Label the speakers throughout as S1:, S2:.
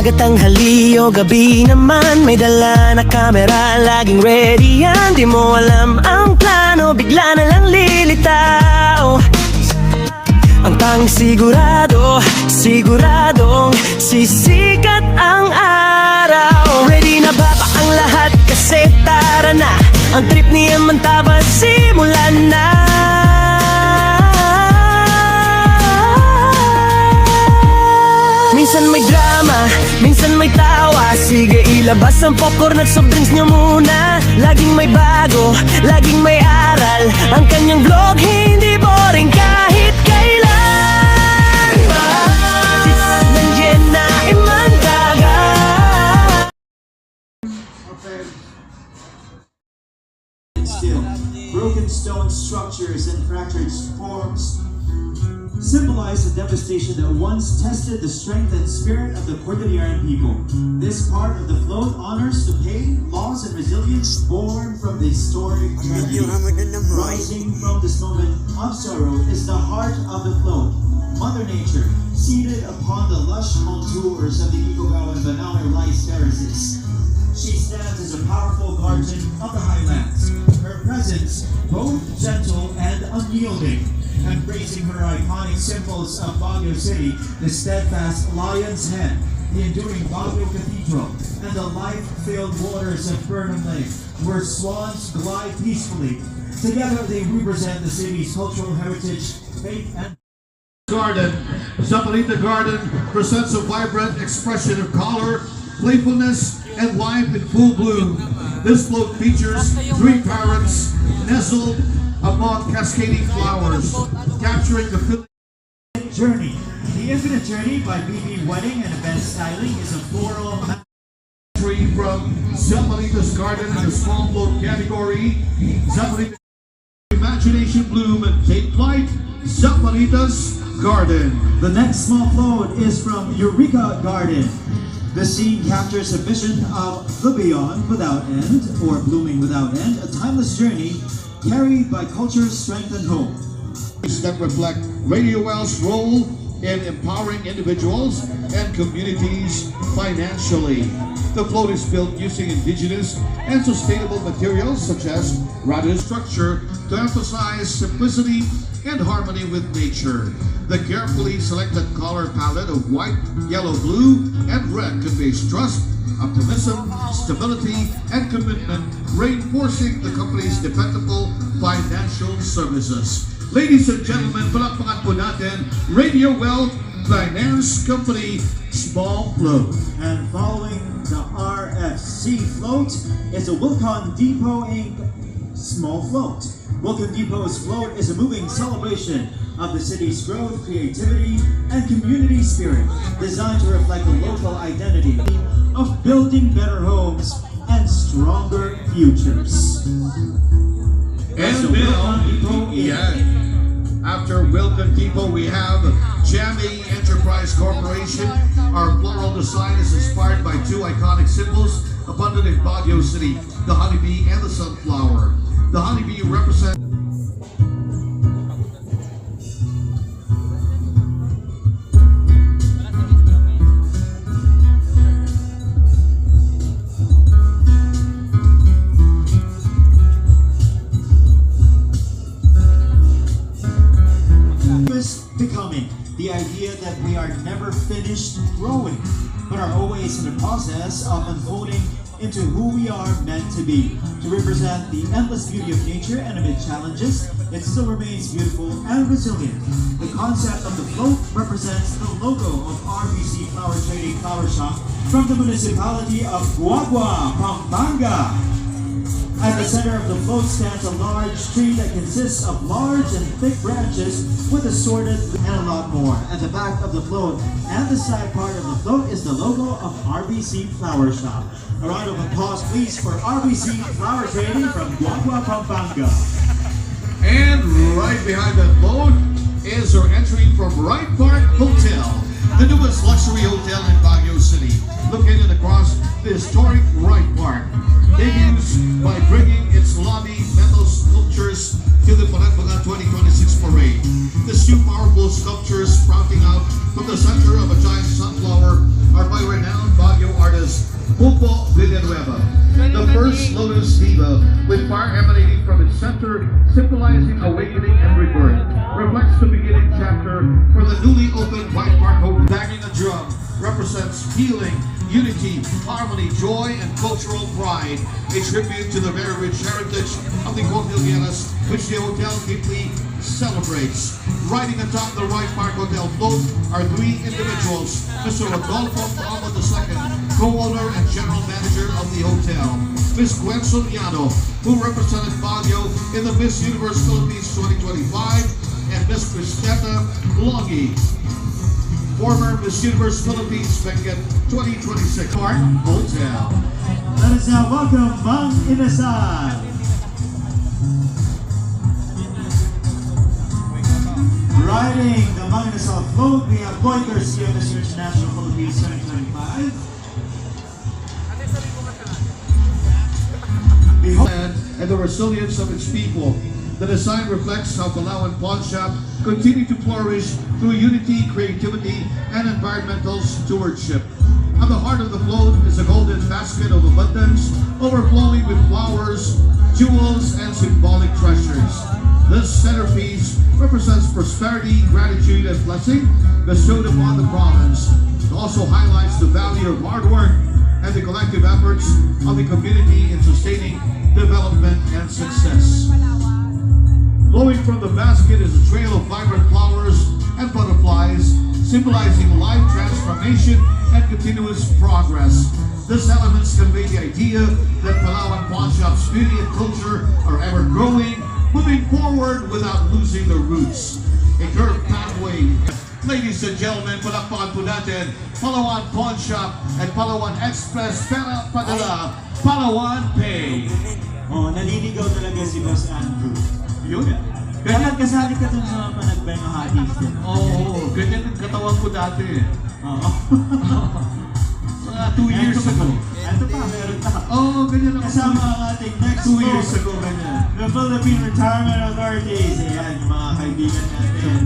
S1: Umaga, tanghali o gabi naman, may dala na kamera, laging ready yan. Di mo alam ang plano, bigla na lang lilitaw. Ang tanging sigurado, siguradong sisikat ang araw. Ready na ba ang lahat? Kasi tara na, ang trip ni Amantaba simulan na. Minsan may drama, minsan may tawa. Sige, ilabas ang popcorn at soft drinks nyo muna. Laging may bago, laging may aral. Ang kanyang vlog hindi boring kahit kailan. Nandiyan na Imantaga.
S2: Still, broken stone structures and fractured forms symbolize the devastation that once tested the strength and spirit of the Cordilleran people. This part of the float honors the pain, loss, and resilience born from the historic tragedy. Rising from this moment of sorrow is the heart of the float, Mother Nature, seated upon the lush contours of the Igogao and Banawe rice terraces. She stands as a powerful guardian of the highlands, her presence both gentle and unyielding, embracing her iconic symbols of Baguio City, the steadfast lion's head, the enduring Baguio Cathedral, and the life-filled waters of Burnham Lake, where swans glide peacefully. Together they represent the city's cultural heritage, faith, and
S3: Garden. Zapalita Garden presents a vibrant expression of color, playfulness, and life in full bloom. This float features 3 parrots nestled among cascading flowers, capturing the Philippine
S2: Journey. The Infinite Journey by BB Wedding and Event Styling is a floral
S3: tree from Zapalita's Garden in the small float category. Zapalita Imagination Bloom and Take Flight, Zapalita's Garden.
S2: The next small float is from Eureka Garden. The scene captures a vision of the beyond without end, or blooming without end, a timeless journey carried by culture, strength, and hope.
S3: That reflect Radio Well's role in empowering individuals and communities financially. The float is built using indigenous and sustainable materials such as radial structure to emphasize simplicity and harmony with nature. The carefully selected color palette of white, yellow, blue, and red conveys trust, optimism, stability, and commitment, reinforcing the company's dependable financial services. Ladies and gentlemen, palakpakan po natin Radio Well Finance Company Small Float.
S2: And following the RFC float is the Wilcon Depot Inc. Small Float. Wilcon Depot's float is a moving celebration of the city's growth, creativity, and community spirit, designed to reflect the local identity of building better homes and stronger futures.
S3: And now, after Wilcon Depot, we have Jammy Enterprise Corporation. Our floral design is inspired by 2 iconic symbols abundant in Baguio City, the honeybee and the sunflower. The honeybee represents
S2: becoming, the idea that we are never finished growing, but are always in the process of unfolding into who we are meant to be. To represent the endless beauty of nature and amid challenges, it still remains beautiful and resilient. The concept of the float represents the logo of RBC Flower Trading Flower Shop from the municipality of Guagua, Pampanga. At the center of the float stands a large tree that consists of large and thick branches with assorted and a lot more. At the back of the float and the side part of the float is the logo of RBC Flower Shop. A round of applause please for RBC Flower Trading from Guagua, Pampanga.
S3: And right behind that boat is our entry from Wright Park Hotel, the newest luxury hotel in Baguio City, located across the historic Wright Park. Debuts by bringing its lobby metal sculptures to the PENAGBENGA 2026 parade. These 2 powerful sculptures sprouting out from the center of a giant sunflower are by renowned fire emanating from its center, symbolizing awakening and rebirth, reflects the beginning chapter for the newly opened White Park Hotel. Banging a drum represents healing, unity, harmony, joy, and cultural pride, a tribute to the very rich heritage of the Cordilleras, which the hotel deeply celebrates. Riding atop the White Park Hotel float are three individuals: Mr. Rodolfo Palma II, co-owner and general manager of the hotel; Ms. Gwen Soriano, who represented Baguio in the Miss Universe Philippines 2025, and Ms. Cristeta Longi, former Miss Universe Philippines Benguet 2026 Park Hotel.
S2: Let us now welcome Mang Inasal. Riding the Mang Inasal float, we have Boy Garcia, Miss International Philippines 2025.
S3: Behold, and the resilience of its people. The design reflects how Palawan Pawn Shop continue to flourish through unity, creativity, and environmental stewardship. At the heart of the float is a golden basket of abundance, overflowing with flowers, jewels, and symbolic treasures. This centerpiece represents prosperity, gratitude, and blessing bestowed upon the province. It also highlights the value of hard work and the collective efforts of the community in sustaining development and success. Flowing from the basket is a trail of vibrant flowers and butterflies, symbolizing life transformation and continuous progress. These elements convey the idea that Palawan Pawn Shop's beauty and culture are ever growing, moving forward without losing their roots. A curved pathway. Ladies and gentlemen, palakpakan po natin Palawan Pawn Shop at Palawan Express Pera Padala, Palawan Pay.
S2: Oh, naliligaw talaga si Boss Andrew.
S3: Yun.
S2: Kaya kasali ka dun sa Penagbenga Hadis din.
S3: Oo, ganyan ang katawan ko dati.
S2: Oo.
S3: Mga 2 years ago.
S2: Ito pa, meron pa.
S3: Oo, ganyan ang
S2: Kasama ang ating next
S3: 2 years
S2: float,
S3: ago, ganyan.
S2: the Philippine Retirement Authorities. Ayan, yung mga kaibigan natin.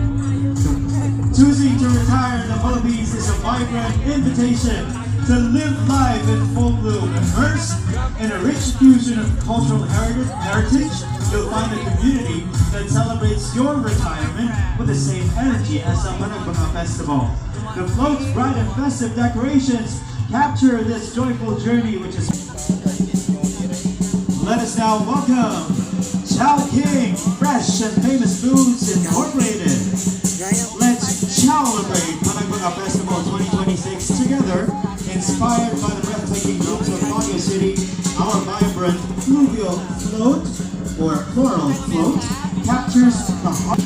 S2: Choosing to retire in the Philippines is a vibrant invitation to live life in full bloom, immersed in a rich fusion of cultural heritage. You'll find a community that celebrates your retirement with the same energy as the PENAGBENGA Festival. The float's bright and festive decorations capture this joyful journey, which is... Let us now welcome Chow King Fresh and Famous Foods Incorporated. Let's celebrate PENAGBENGA Festival 2026 together, inspired by the breathtaking views of Baguio City. Our vibrant fluvial float, or floral float, captures the heart.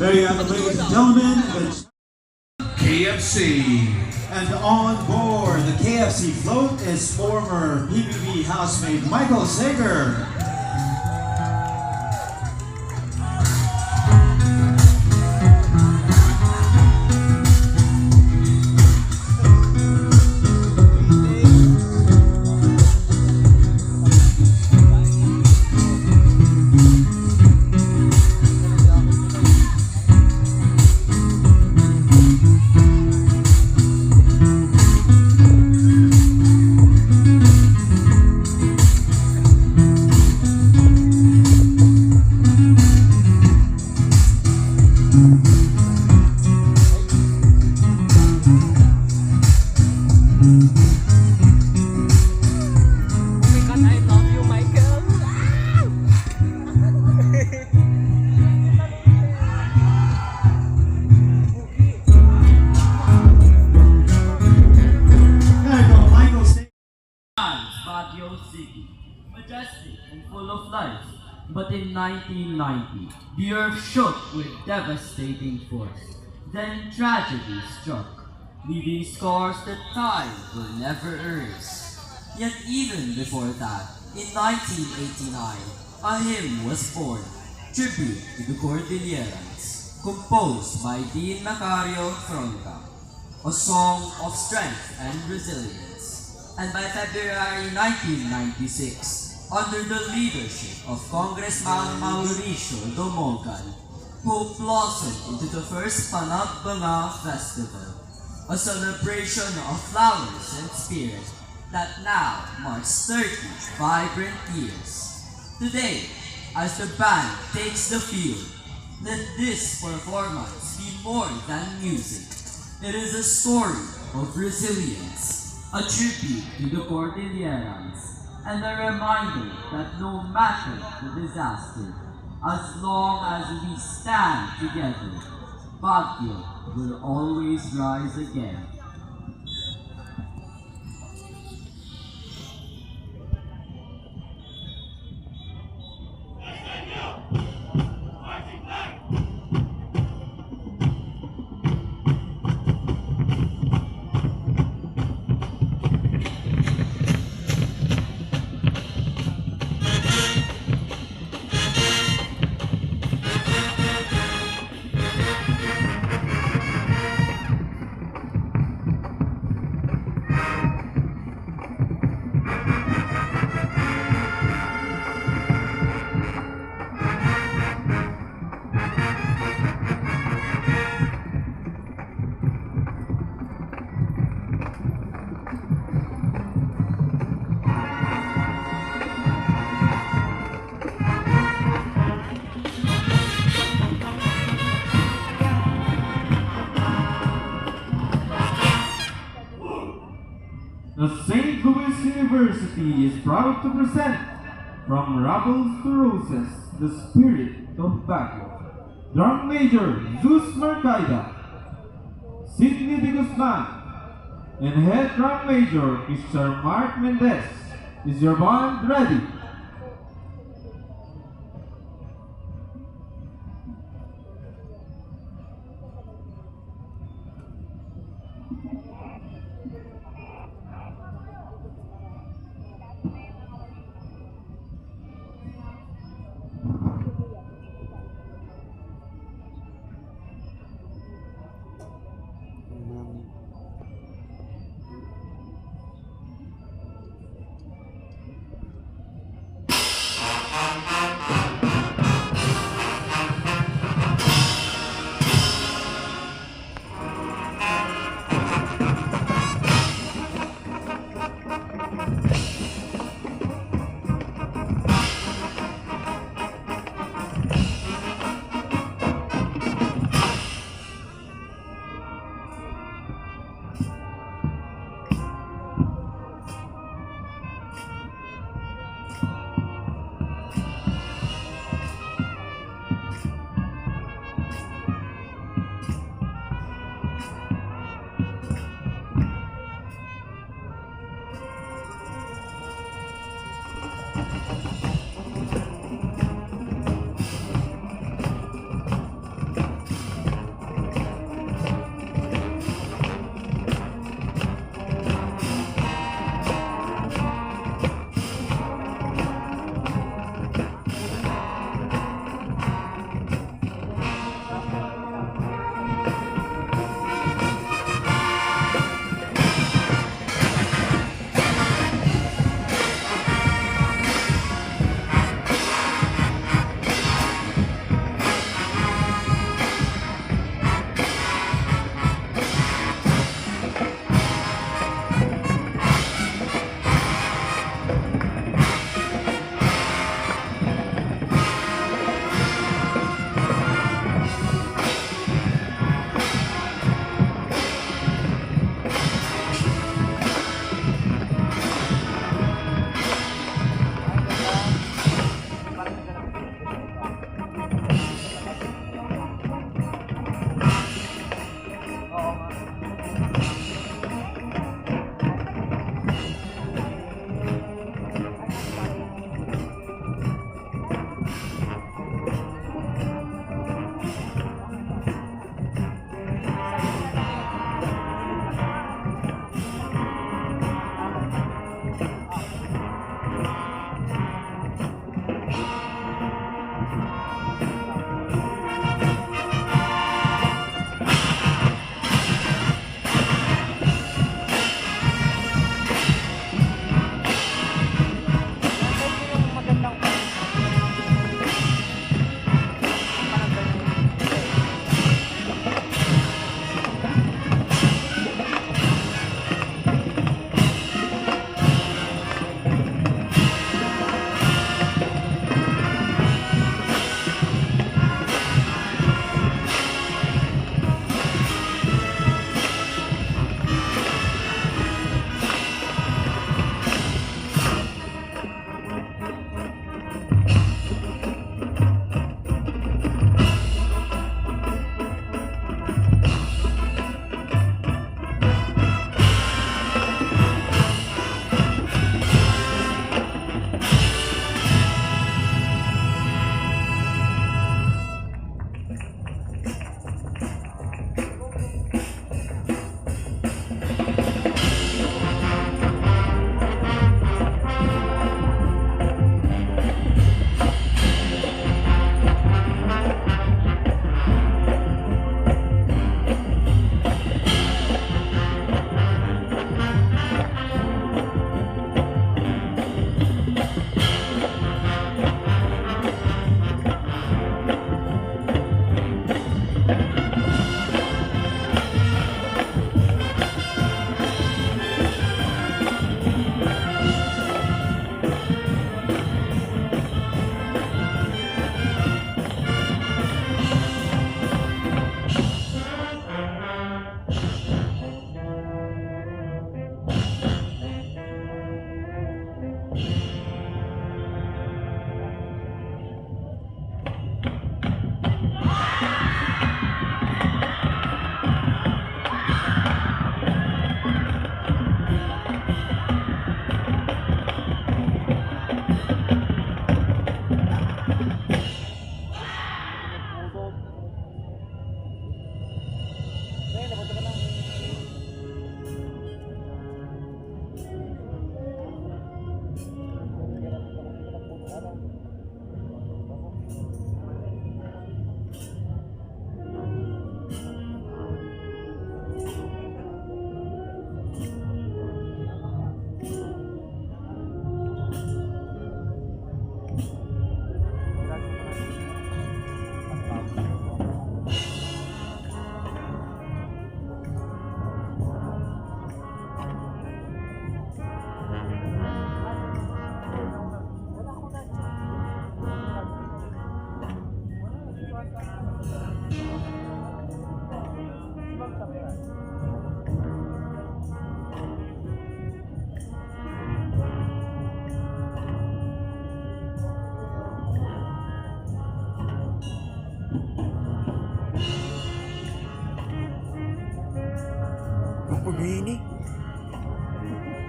S2: There you have it, ladies and gentlemen.
S3: KFC.
S2: And on board the KFC float is former PBB housemate Michael Sager.
S4: Baguio City, majestic and full of life. But in 1990, the earth shook with devastating force. Then tragedy struck, leaving scars that time will never erase. Yet even before that, in 1989, a hymn was born, tribute to the Cordillerans, composed by Dean Macario Fronca, a song of strength and resilience. And by February 1996, under the leadership of Congressman Mauricio Domogan, hope blossomed into the first PENAGBENGA Festival, a celebration of flowers and spirit that now marks 30 vibrant years. Today, as the band takes the field, let this performance be more than music. It is a story of resilience, a tribute to the Cordillerans, and a reminder that no matter the disaster, as long as we stand together, Baguio will always rise again.
S5: The St. Louis University is proud to present From Rebels to Roses, the Spirit of Baguio. Drum Major Zeus Mercaida, Sidney de Guzman, and Head Drum Major Mr. Mark Mendez. Is your band ready?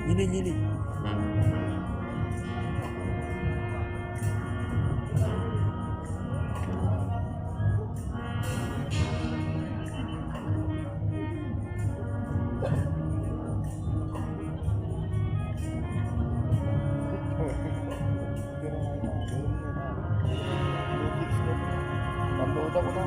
S6: Gini. Download ako na.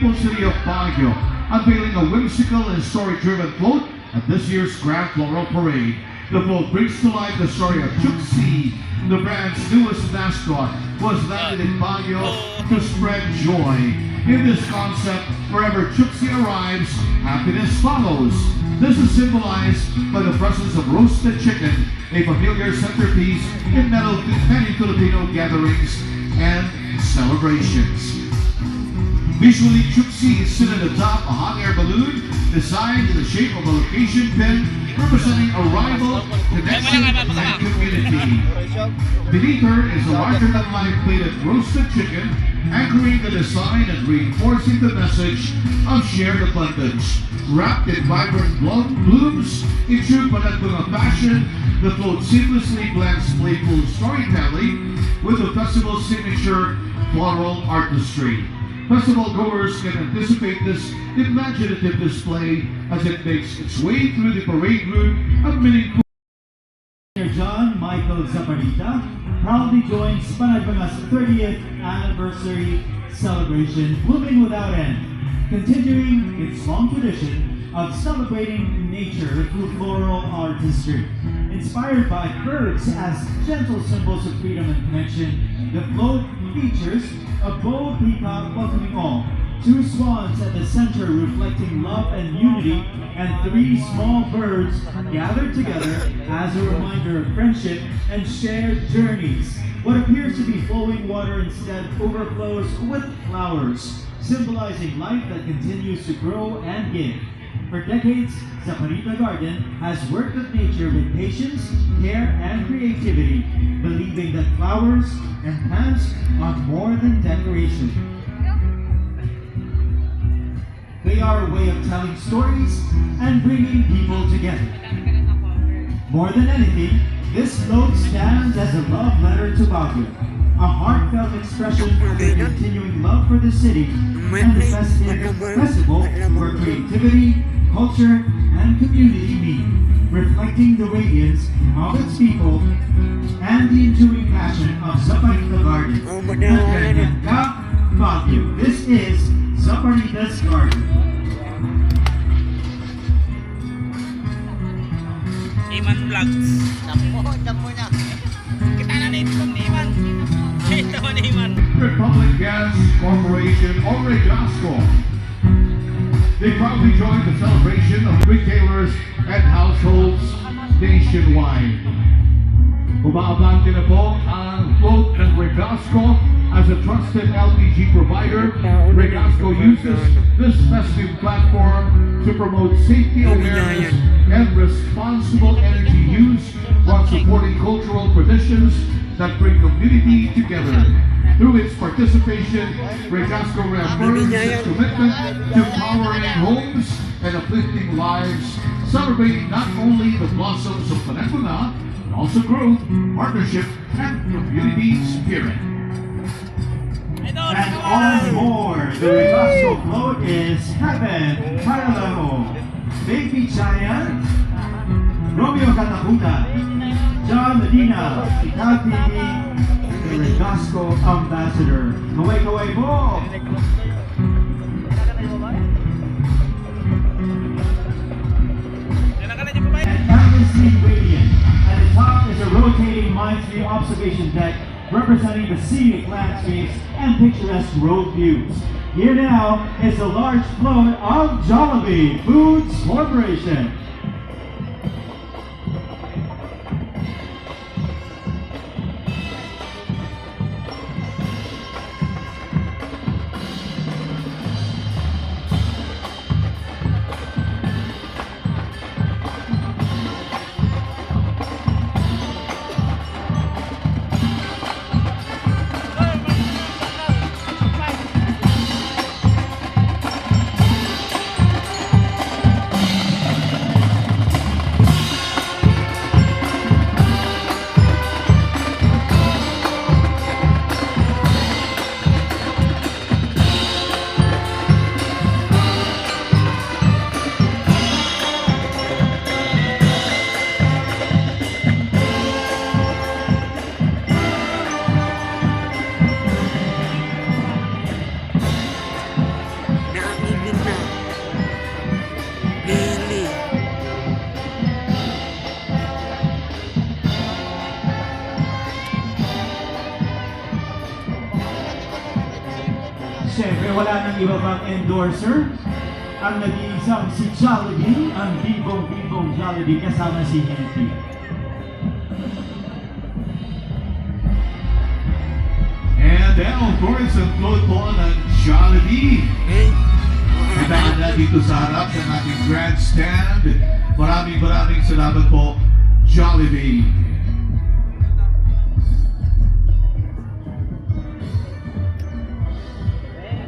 S3: beautiful city of Baguio, unveiling a whimsical and story-driven float at this year's Grand Floral Parade. The float brings to life the story of Chuxi, the brand's newest mascot, was landed in Baguio to spread joy. In this concept, wherever Chuxi arrives, happiness follows. This is symbolized by the presence of roasted chicken, a familiar centerpiece in many Filipino gatherings and celebrations. Visually, Chuxi is sitting atop a hot air balloon designed in the shape of a location pin representing arrival, connection, and community. Beneath her is a larger-than-life plated roasted chicken, anchoring the design and reinforcing the message of shared abundance. Wrapped in vibrant blooms, in true PENAGBENGA fashion, the float seamlessly blends playful storytelling with the festival's signature floral artistry. Festival goers can anticipate this imaginative display as it makes its way through the parade route of meaningful.
S2: John Michael Zaparita proudly joins PENAGBENGA's 30th anniversary celebration, Blooming Without End, continuing its long tradition of celebrating nature through floral artistry. Inspired by birds as gentle symbols of freedom and connection, the float features a bold peacock welcoming all, 2 swans at the center reflecting love and unity, and 3 small birds gathered together as a reminder of friendship and shared journeys. What appears to be flowing water instead overflows with flowers, symbolizing life that continues to grow and give. For decades, Zaparita Garden has worked with nature with patience, care, and creativity, believing that flowers and plants are more than decoration. They are a way of telling stories and bringing people together. More than anything, this float stands as a love letter to Baguio, a heartfelt expression of their continuing love for the city and the festival where creativity, culture, and community meet, reflecting the radiance of its people and the enduring passion of Zaparita Garden. PENAGBENGA, Baguio. This is Zaparita's Garden.
S6: Iman Vlogs. Dampo na. Kita na itong Iman. Kita mo ni Iman.
S3: Republic Gas Corporation or Regasco. They proudly joined the celebration of retailers and households nationwide. Umaabante na po ang float ng Regasco as a trusted LPG provider. Regasco uses this festive platform to promote safety awareness and responsible energy use while supporting cultural traditions that bring community together. Through its participation, Regasco reaffirms its commitment to powering homes and uplifting lives, celebrating not only the blossoms of PENAGBENGA, but also growth, partnership, and community spirit.
S2: And on more, the Regasco float is Heaven Parallel, Baby Giant, Romeo Cataputa, John Medina, Ikaw TV, the Regasco Ambassador. Kaway-kaway mo! And endlessly radiant. At the top is a rotating Mind-Tree observation deck representing the scenic landscapes and picturesque road views. Here now is a large float of Jollibee Foods Corporation. iba pang endorser. Ang nag-iisang si Jollibee, ang bibong-bibong Jollibee kasama si Henty.
S3: And then, of course, ang float po ng Jollibee. Kailangan na dito sa harap ng ating grandstand. Maraming salamat po, Jollibee.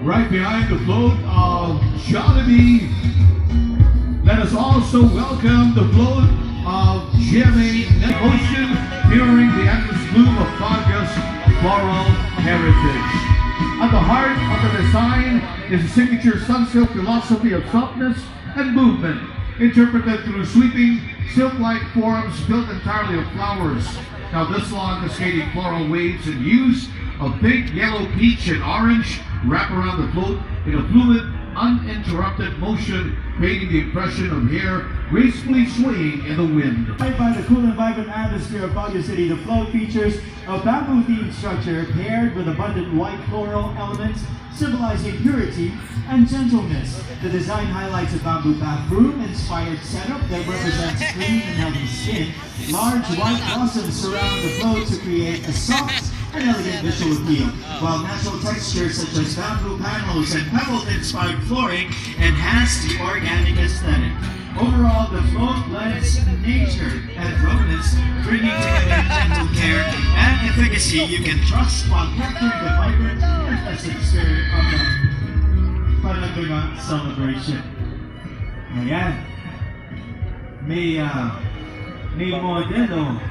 S3: Right behind the float of Jollibee, let us also welcome the float of GMA Ocean, mirroring the endless bloom of Baguio's floral heritage. At the heart of the design is the signature sunsilk philosophy of softness and movement, interpreted through sweeping silk-like forms built entirely of flowers. Now this long cascading floral waves and hues of pink, yellow, peach, and orange wrap around the float in a fluid, uninterrupted motion, creating the impression of hair gracefully swaying in the wind.
S2: By the cool and vibrant atmosphere of Baguio City, the float features a bamboo-themed structure paired with abundant white floral elements, symbolizing purity and gentleness. The design highlights a bamboo bathroom-inspired setup that represents clean and healthy skin. Large white blossoms surround the float to create a soft and elegant visual appeal, while natural textures such as bamboo panels and pebble-inspired flooring enhance the organic aesthetic. Overall, the float blends nature and romance, bringing together gentle care and efficacy you can trust while capturing the vibrant and festive spirit of the PENAGBENGA celebration. Ayan. May model, oh.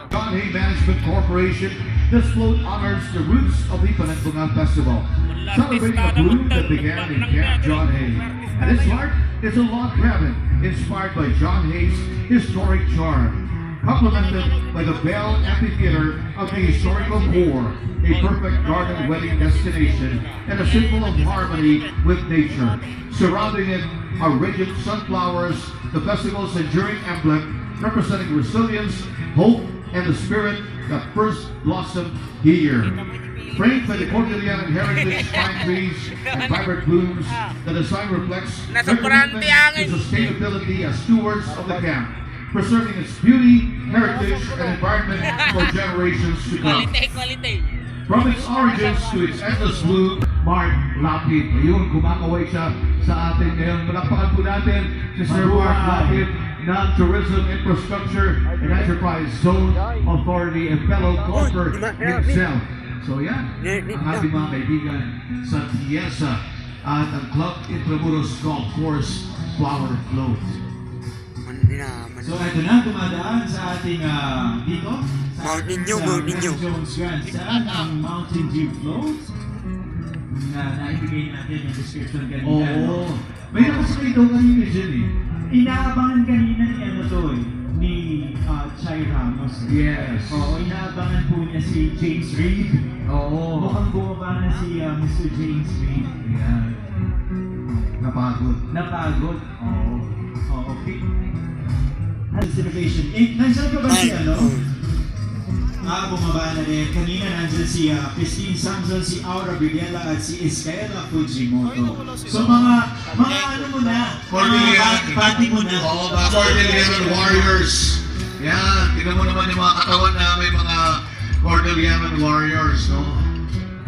S3: John Hay Management Corporation, this float honors the roots of the PENAGBENGA Festival, celebrating a bloom that began in Camp John Hay. At its heart is a log cabin inspired by John Hay's historic charm, complemented by the Bell Amphitheater of the historical core, a perfect garden wedding destination and a symbol of harmony with nature. Surrounding it are radiant sunflowers, the festival's enduring emblem, representing resilience, hope, and the spirit that first blossomed here. Framed by the Cordilleran heritage pine trees and vibrant blooms, the design reflects their commitment to sustainability as stewards of the camp, preserving its beauty, heritage, and environment for generations to come. From its origins to its endless bloom, Mark Lapid. Ayun, kumakaway siya sa atin ngayon. Malakpakan po natin si Sir Mark Lapid ng Tourism Infrastructure and Enterprise Zone Authority and fellow golfer himself. So yan, ang ating mga kaibigan sa Tiesa at ang Club Intramuros Golf Course Flower Float.
S2: So ito na, dumadaan sa ating dito
S6: Mountain Dew.
S2: Jones Grandstand ang Mountain Dew Float na naibigay natin yung description kanina.
S3: Oo. May nakasakay daw kanina dyan eh.
S2: Inaabangan kanina ni ano to eh, ni Chai Ramos.
S3: Yes.
S2: Oo, inaabangan po niya si James Reid.
S3: Oo.
S2: Mukhang bumaba na si Mr. James Reid.
S3: Yan. Napagod.
S2: Napagod. Oo. Oh, okay. Health Innovation Inc. Nandiyan ka ba si ano? Bumaba na rin. Kanina nandiyan si Christine Samson, si Aura Briguela at si Iskaela Fujimoto. So mga ano mo na? Party mo na.
S3: Oo, mga Cordilleran Warriors. Yan, tignan mo naman yung mga katawan na may mga Cordilleran Warriors, no?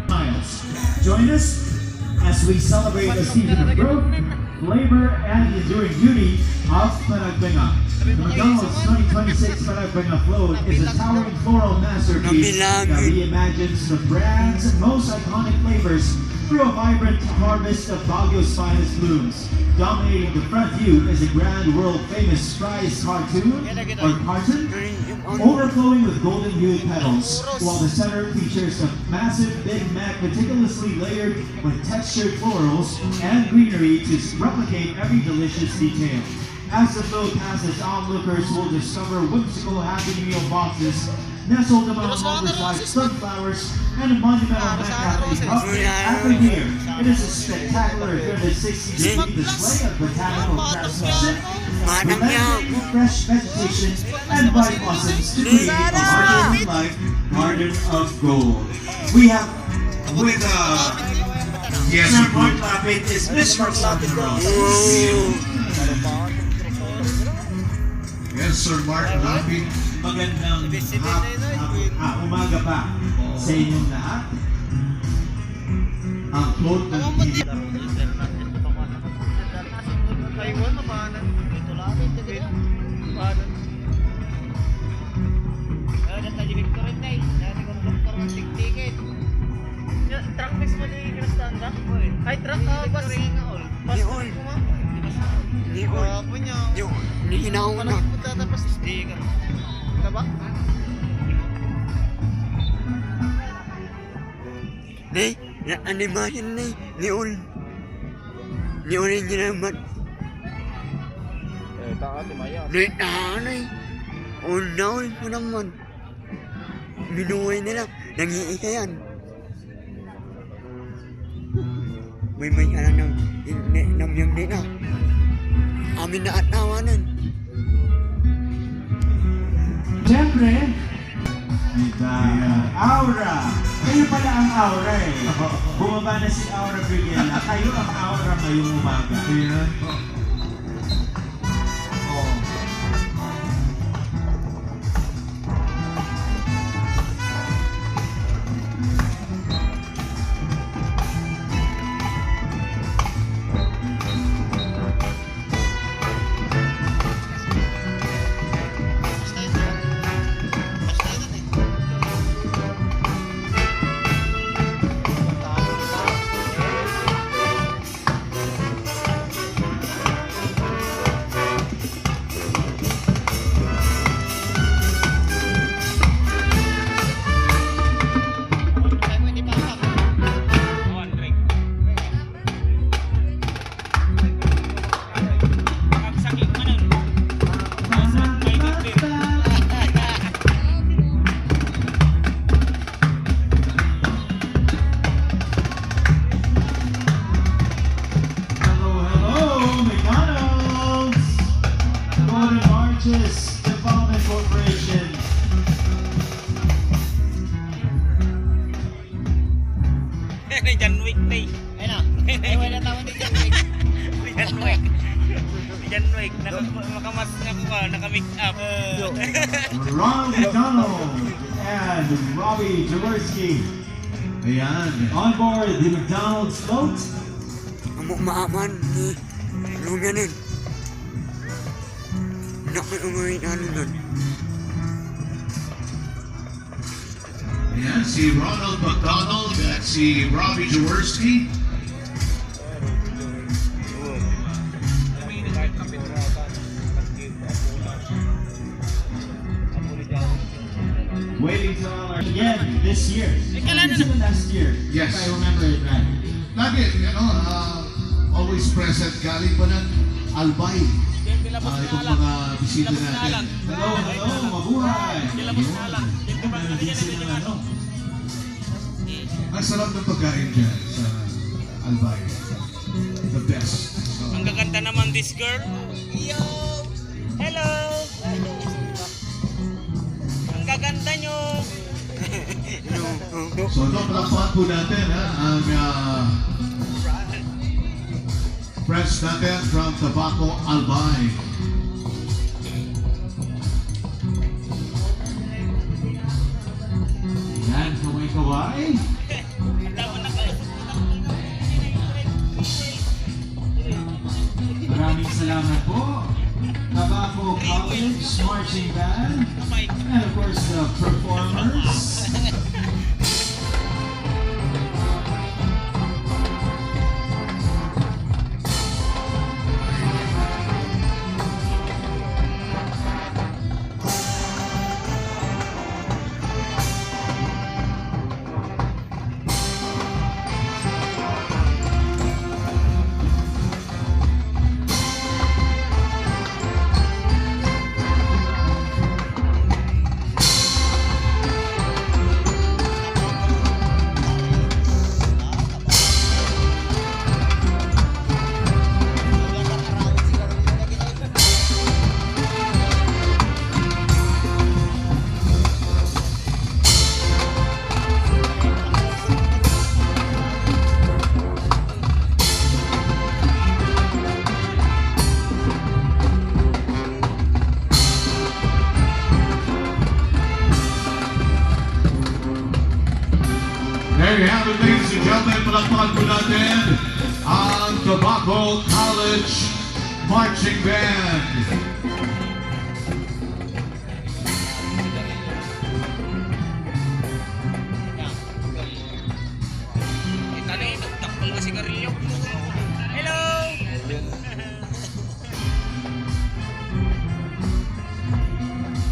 S2: Miles. Join us as we celebrate the season of growth, labor, and the enduring beauty of PENAGBENGA. The McDonald's 2026 PENAGBENGA Float is a towering floral masterpiece that reimagines the brand's most iconic flavors through a vibrant harvest of Baguio's finest blooms. Dominating the front view is a grand world-famous Stri's cartoon, overflowing with golden-hued petals, while the center features a massive Big Mac meticulously layered with textured florals and greenery to replicate every delicious detail. As the float passes, onlookers will discover whimsical Happy Meal boxes nestled among oversized sunflowers and a monumental McCafe cup. Every year, it is a spectacular 360-degree display of botanical craftsmanship, presenting fresh vegetation and bright blossoms to create a larger-than-life garden of gold. We have with
S3: Yes,
S2: Sir Mark Lapid is Mr. Rock and Roll.
S3: Yes, Sir Mark Lapid.
S2: Magandang umaga pa sa inyong lahat. Ang quote ng TV.
S6: Taiwan, mapanan. Ito lang, ito lang. Mapanan. Ada tadi Victor ini, jadi kalau dokter tiket. Ya, truck bus mo din kinastanda. Ay, truck bus. Di all. Di all. Punya. Di inaw na. Tapos di ka. Diba?
S7: Nih, ya animasi nih, niul yang jenamat. Nih, aneh, unaw ko naman. Minuway nila, nangiikayan. May alam ng yung din na. Amin na at nawanan.
S5: Siyempre, Aura. Kayo pala ang Aura eh.
S2: Bumaba na si Aura Brigela. Kayo ang Aura ngayong umaga. Development Corporation.
S6: Ini John Wick nih. Enak. Wala tawon ni John Wick. John Wick. John Wick. Naka-make up.
S2: Ron McDonald and Robbie Jaworski.
S3: Ayan.
S2: On board the McDonald's boat.
S7: Maaman ni Lumianin. Nakiungayin ano nun.
S3: Ayan, si Ronald McDonald at si Robbie Jaworski.
S2: Waiting to honor again this year. Even last year,
S3: Yes.
S2: if I remember it right.
S3: Lagi, always present. Galing pa ng Albay. Itong mga bisita natin.
S2: Hello, mabuhay! Meron din sila ng
S3: Ang sarap ng pagkain dyan sa Albay. The best. So,
S6: Ang gaganda naman this girl. Yo! Hello! Ang gaganda nyo!
S3: so palakpakan po natin ang friends natin from Tabaco Albay.
S2: Yan, kaway-kaway. Maraming salamat po. Tabaco College Marching Band. And of course, the performers.
S3: Palakpakan po natin ang Tobacco College Marching Band.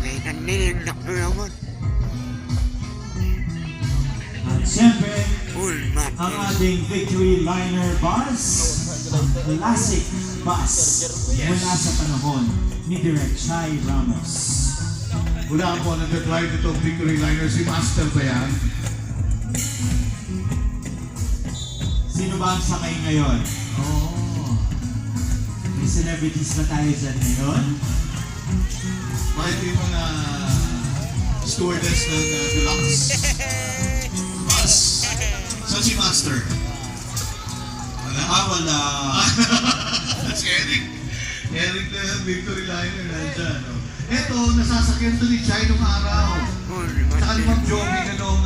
S7: May nanilindak na naman.
S2: At siyempre,
S7: Ulmat.
S2: ang ating Victory Liner Bus, ang classic bus mula sa panahon ni Direk Chai Ramos.
S3: Wala po nag-drive itong Victory Liner. Si Master ba yan?
S2: Sino ba ang sakay ngayon? Oh, may celebrities na tayo dyan ngayon.
S3: Bakit yung mga stewardess ng deluxe bus? Saan si Master? Wala? Wala. Si Eric. Eric na Victory Liner nandyan. Oh. Eto, nasasakyan to ni Chai nung araw.
S7: Ulmat.
S3: Saka ni Ma'am Joby na nung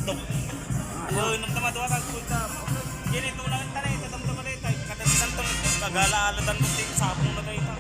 S6: Hotdog. Oh, nung tama-tuwa kagpunta. Gini tulang tanay, tatam-tamalay tayo. Kadang-kadang kagala-aladan ko ting sabong na tayo.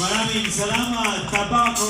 S2: Maraming salamat, Tabaco